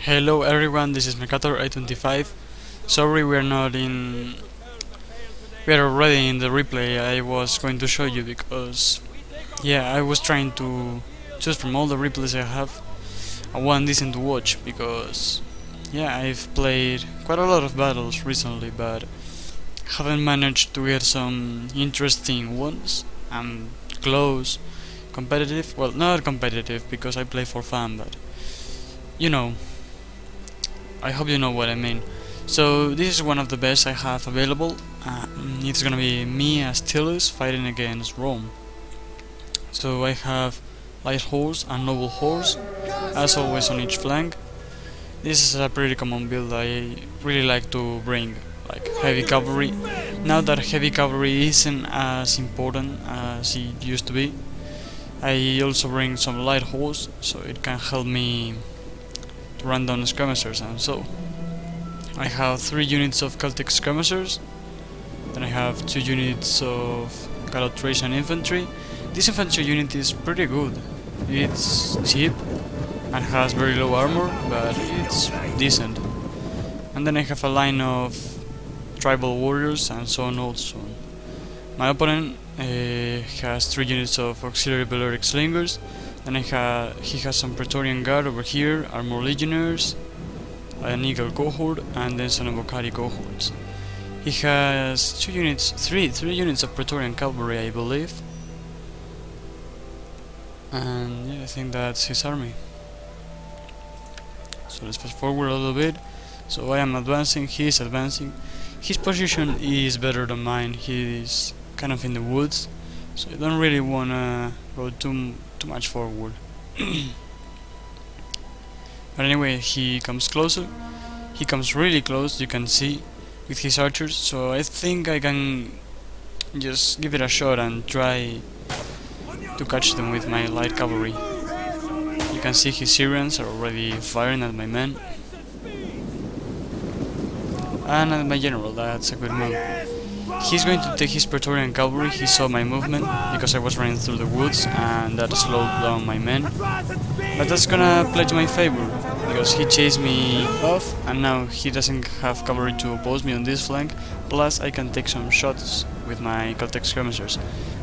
Hello everyone, this is Mercator825. Sorry we are already in the replay I was going to show you because I was trying to choose from all the replays I have one decent to watch because I've played quite a lot of battles recently but haven't managed to get some interesting ones and close competitive. Well, not competitive because I play for fun, but you know, I hope you know what I mean. So this is one of the best I have available. It's gonna be me as Tillus fighting against Rome. So I have light horse and noble horse, as always on each flank. This is a pretty common build I really like to bring, like heavy cavalry. Now that heavy cavalry isn't as important as it used to be, I also bring some light horse, so it can help me to run down skirmishers and so. I have 3 units of Celtic skirmishers, then I have 2 units of Gallo-Thracian infantry. This infantry unit is pretty good. It's cheap and has very low armor, but it's decent. And then I have a line of tribal warriors and so on also. My opponent has 3 units of auxiliary Balearic slingers. Then he has some Praetorian Guard over here, Armor Legionnaires, an Eagle cohort, and then some Evocati cohorts. He has 3 units of Praetorian Cavalry, I believe. And I think that's his army. So let's fast forward a little bit. So I am advancing, he is advancing. His position is better than mine. He is kind of in the woods, so I don't really wanna go too much forward. But anyway, he comes closer. He comes really close, you can see, with his archers. So I think I can just give it a shot and try to catch them with my light cavalry. You can see his Syrians are already firing at my men. And at my general, that's a good move. He's going to take his Praetorian cavalry. He saw my movement because I was running through the woods and that slowed down my men. But that's gonna play to my favor because he chased me off and now he doesn't have cavalry to oppose me on this flank. Plus I can take some shots with my Celtic skirmishers,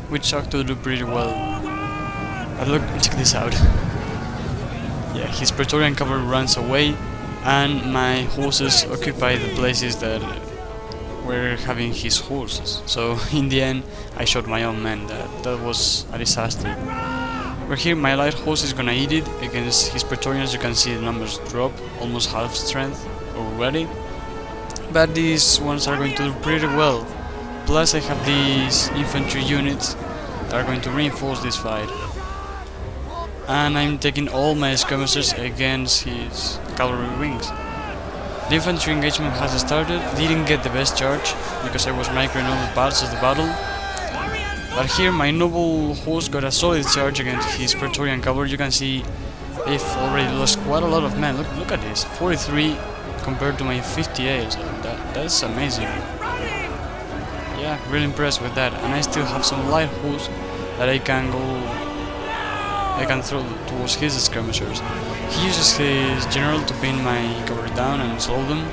which ought to do pretty well. But look, check this out. Yeah, his Praetorian cavalry runs away and my horses occupy the places that were having his horses. So in the end I shot my own men. That was a disaster. Over here my light horse is gonna eat it against his Praetorians. You can see the numbers drop, almost half strength already. But these ones are going to do pretty well. Plus I have these infantry units that are going to reinforce this fight. And I'm taking all my skirmishers against his cavalry wings. The infantry engagement has started, didn't get the best charge because I was microing all the parts of the battle. But here my noble horse got a solid charge against his Praetorian cavalry. You can see they've already lost quite a lot of men. Look at this, 43 compared to my 58, so that's amazing. Yeah, really impressed with that. And I still have some light horse that I can throw towards his skirmishers. He uses his general to pin my cavalry down and slow them,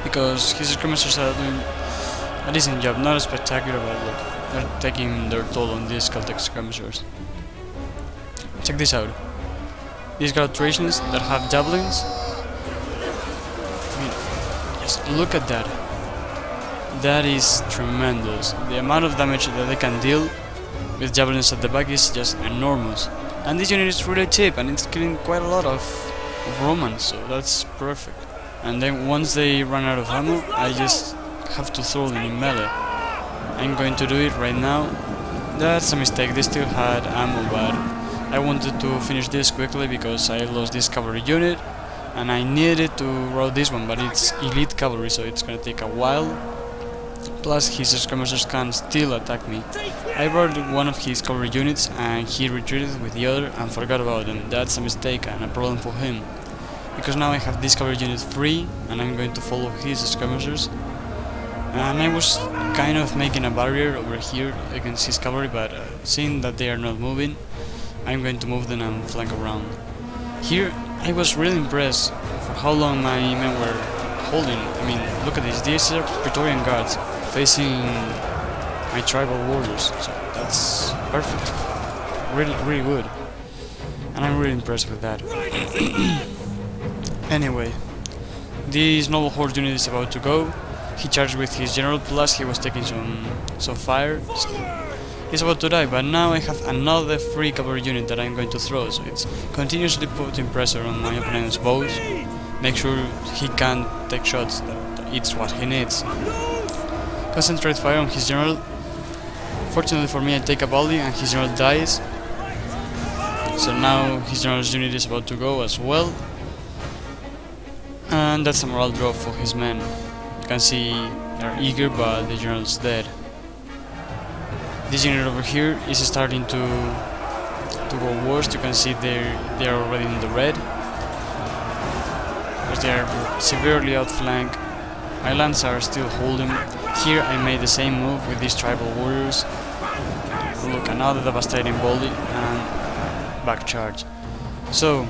because his skirmishers are doing a decent job, not spectacular, but look, they're taking their toll on these Celtic skirmishers. Check this out. These Gallo-Thracians that have javelins, I mean, just look at that. That is tremendous. The amount of damage that they can deal with javelins at the back is just enormous. And this unit is really cheap and it's killing quite a lot of Romans, so that's perfect. And then once they run out of ammo, I just have to throw them in melee. I'm going to do it right now. That's a mistake, they still had ammo, but I wanted to finish this quickly because I lost this cavalry unit and I needed to route this one, but it's elite cavalry, so it's gonna take a while. Plus his skirmishers can still attack me. I brought one of his cavalry units and he retreated with the other and forgot about them. That's a mistake and a problem for him, because now I have this cavalry unit free and I'm going to follow his skirmishers. And I was kind of making a barrier over here against his cavalry, but seeing that they are not moving, I'm going to move them and flank around. Here I was really impressed how long my men were holding. I mean, look at this. These are Praetorian guards facing my tribal warriors. So that's perfect. Really, really good. And I'm really impressed with that. Anyway, this noble horse unit is about to go. He charged with his general, plus he was taking some fire. So he's about to die, but now I have another free cavalry unit that I'm going to throw, so it's continuously putting pressure on my opponent's bows. Make sure he can't take shots, that it's what he needs. Concentrate fire on his general. Fortunately for me, I take a volley and his general dies. So now his general's unit is about to go as well. And that's a morale drop for his men. You can see they're eager, but the general's dead. This unit over here is starting to go worse. You can see they're already in the red, because they are severely outflanked. My lands are still holding. Here I made the same move with these tribal warriors. Look, another devastating volley and back charge. So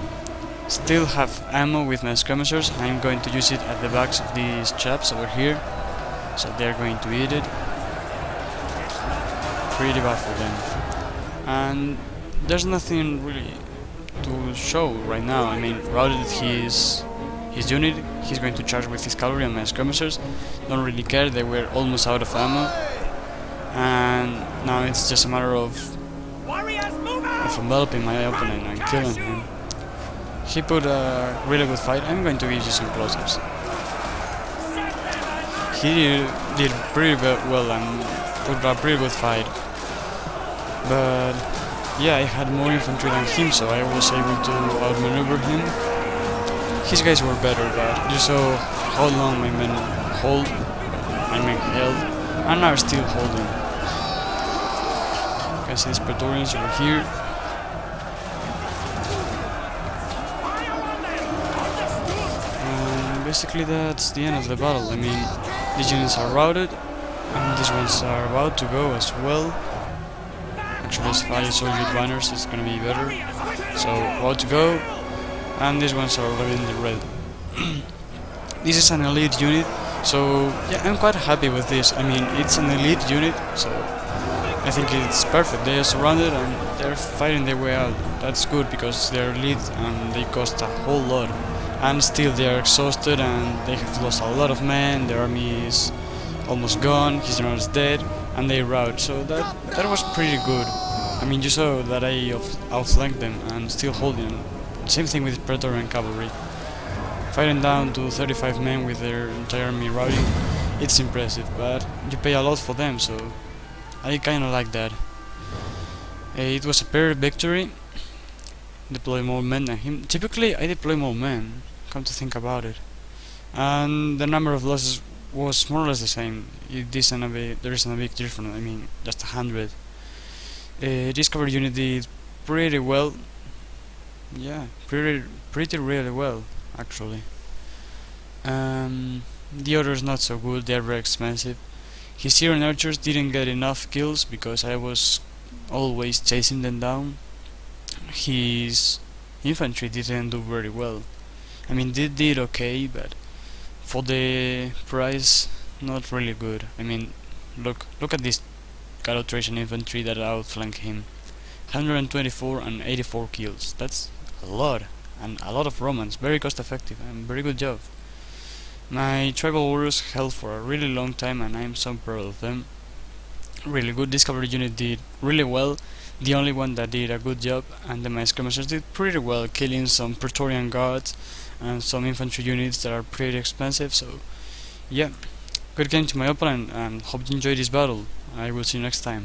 still have ammo with my skirmishers. I'm going to use it at the backs of these chaps over here, so they're going to eat it. Pretty bad for them. And there's nothing really to show right now. I mean, routed his unit. He's going to charge with his cavalry and my skirmishers. Don't really care, they were almost out of ammo. And now it's just a matter of enveloping my opponent and killing him. He put a really good fight. I'm going to give you some close-ups. He did pretty well and put a pretty good fight. But yeah, I had more infantry than him, so I was able to outmaneuver him. His guys were better, but you saw how long my men held, and are still holding. You can see these Praetorians over here. And basically that's the end of the battle. I mean, these units are routed, and these ones are about to go as well. Actually, if I show you banners, it's gonna be better. So, about to go, and these ones are already in the red. This is an elite unit, so yeah, I'm quite happy with this. I mean, it's an elite unit, so I think it's perfect. They are surrounded and they're fighting their way out. That's good because they're elite and they cost a whole lot. And still they are exhausted and they have lost a lot of men. Their army is almost gone, his general is dead, and they rout. So that was pretty good. I mean, you saw that I outflanked them and still holding. Same thing with Praetorian cavalry. Fighting down to 35 men with their entire army routing, it's impressive, but you pay a lot for them, so I kinda like that. It was a paired victory. Deploy more men than him. Typically I deploy more men, come to think about it. And the number of losses was more or less the same. There isn't a big difference, I mean, just 100. This cavalry unit did pretty well. Yeah, pretty really well, actually. The others not so good, they're very expensive. His Syrian archers didn't get enough kills because I was always chasing them down. His infantry didn't do very well. I mean, they did okay, but for the price, not really good. I mean, look at this Gallo-Thracian infantry that outflanked him. 124 and 84 kills. That's a lot, and a lot of Romans. Very cost effective and very good job. My tribal warriors held for a really long time and I'm so proud of them. Really good. This cavalry unit did really well. The only one that did a good job, and then my skirmishers did pretty well, killing some Praetorian guards and some infantry units that are pretty expensive. So yeah, good game to my opponent and hope you enjoyed this battle. I will see you next time.